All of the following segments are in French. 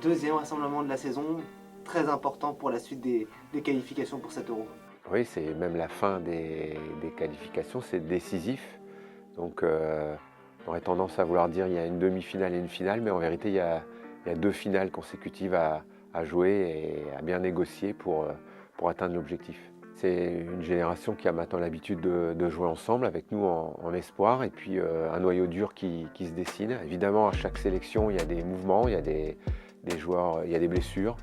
deuxième rassemblement de la saison, très important pour la suite des qualifications pour cet Euro. Oui, c'est même la fin des qualifications, c'est décisif. Donc on aurait tendance à vouloir dire il y a une demi-finale et une finale, mais en vérité il y a deux finales consécutives à jouer et à bien négocier pour atteindre l'objectif. C'est une génération qui a maintenant l'habitude de jouer ensemble avec nous en espoir et puis un noyau dur qui se dessine. Évidemment, à chaque sélection, il y a des mouvements, il y a des joueurs, il y a des blessures,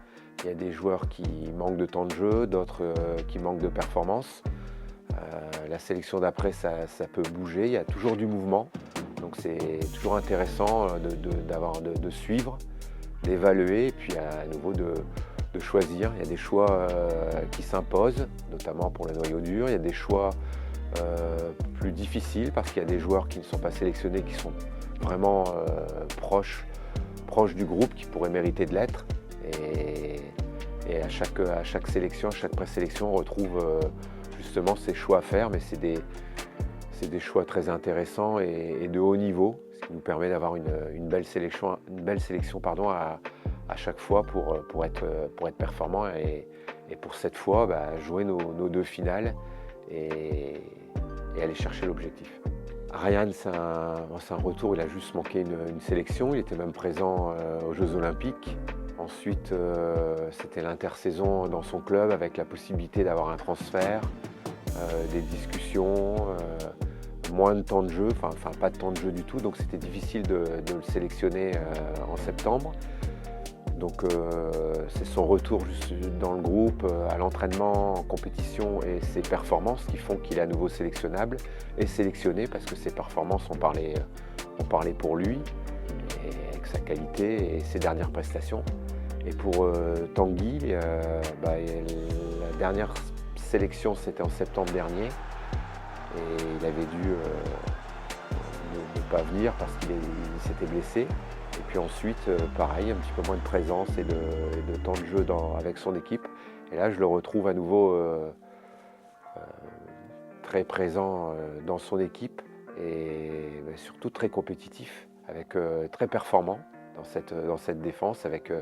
il y a des joueurs qui manquent de temps de jeu, d'autres qui manquent de performance. La sélection d'après, ça peut bouger, il y a toujours du mouvement. Donc c'est toujours intéressant de suivre, d'évaluer et puis à nouveau de choisir. Il y a des choix qui s'imposent, notamment pour le noyau dur. Il y a des choix plus difficiles parce qu'il y a des joueurs qui ne sont pas sélectionnés, qui sont vraiment proches du groupe, qui pourraient mériter de l'être. Et à chaque sélection, à chaque présélection, on retrouve justement ces choix à faire, mais c'est des choix très intéressants et de haut niveau, ce qui nous permet d'avoir une belle sélection à chaque fois pour être performant et pour cette fois jouer nos deux finales et aller chercher l'objectif. Ryan, c'est un retour, il a juste manqué une sélection, il était même présent aux Jeux Olympiques. Ensuite, c'était l'intersaison dans son club avec la possibilité d'avoir un transfert, des discussions, moins de temps de jeu, enfin pas de temps de jeu du tout, donc c'était difficile de le sélectionner en septembre. Donc c'est son retour dans le groupe, à l'entraînement, en compétition et ses performances qui font qu'il est à nouveau sélectionnable et sélectionné parce que ses performances ont parlé pour lui, et avec sa qualité et ses dernières prestations. Et pour Tanguy, la dernière sélection c'était en septembre dernier et il avait dû ne pas venir parce qu'il s'était blessé. Et puis ensuite, pareil, un petit peu moins de présence et de temps de jeu avec son équipe. Et là, je le retrouve à nouveau très présent dans son équipe et surtout très compétitif, très performant dans cette défense, avec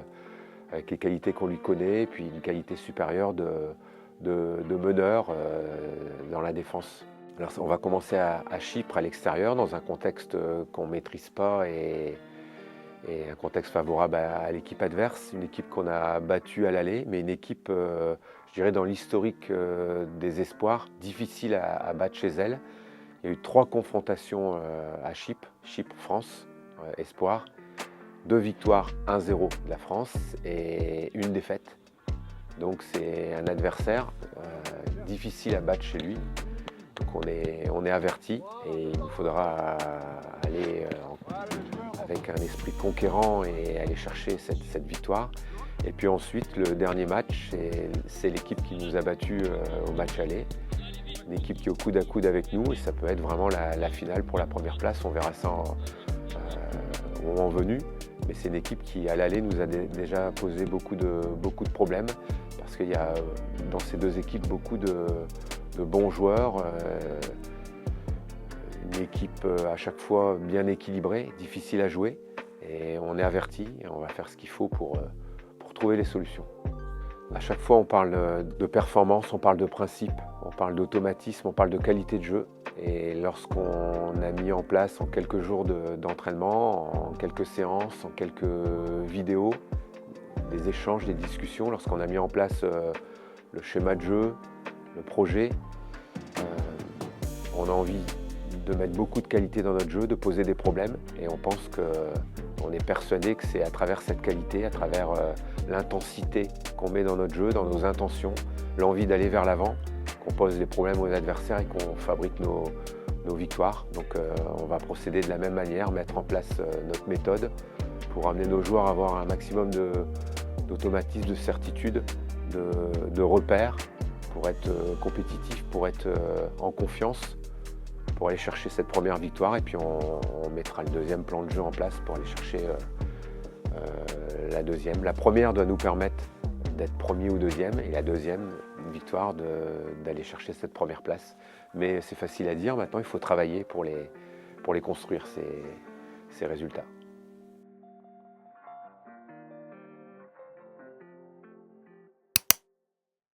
les qualités qu'on lui connaît, et puis une qualité supérieure de meneur dans la défense. Alors, on va commencer à Chypre, à l'extérieur, dans un contexte qu'on ne maîtrise pas et un contexte favorable à l'équipe adverse, une équipe qu'on a battue à l'aller, mais une équipe, je dirais, dans l'historique des espoirs, difficile à battre chez elle. Il y a eu 3 confrontations à Chypre, France, espoir, 2 victoires, 1-0 de la France et une défaite. Donc c'est un adversaire difficile à battre chez lui. Donc on est averti et il nous faudra aller avec un esprit conquérant et aller chercher cette victoire. Et puis ensuite, le dernier match, c'est l'équipe qui nous a battus au match aller. Une équipe qui est au coude à coude avec nous et ça peut être vraiment la finale pour la première place. On verra ça au moment venu. Mais c'est une équipe qui, à l'aller, nous a déjà posé beaucoup de problèmes parce qu'il y a dans ces deux équipes beaucoup de bons joueurs. Une équipe à chaque fois bien équilibrée, difficile à jouer. Et on est averti et on va faire ce qu'il faut pour trouver les solutions. À chaque fois, on parle de performance, on parle de principe, on parle d'automatisme, on parle de qualité de jeu. Et lorsqu'on a mis en place en quelques jours d'entraînement, en quelques séances, en quelques vidéos, des échanges, des discussions, lorsqu'on a mis en place le schéma de jeu, le projet, on a envie de mettre beaucoup de qualité dans notre jeu, de poser des problèmes. Et on est persuadé que c'est à travers cette qualité, à travers l'intensité qu'on met dans notre jeu, dans nos intentions, l'envie d'aller vers l'avant, qu'on pose des problèmes aux adversaires et qu'on fabrique nos victoires. Donc on va procéder de la même manière, mettre en place notre méthode pour amener nos joueurs à avoir un maximum d'automatisme, de certitude, de repères, pour être compétitif, pour être en confiance, pour aller chercher cette première victoire. Et puis on mettra le deuxième plan de jeu en place pour aller chercher la deuxième. La première doit nous permettre d'être premier ou deuxième, et la deuxième victoire d'aller chercher cette première place. Mais c'est facile à dire, maintenant il faut travailler pour les construire, ces résultats.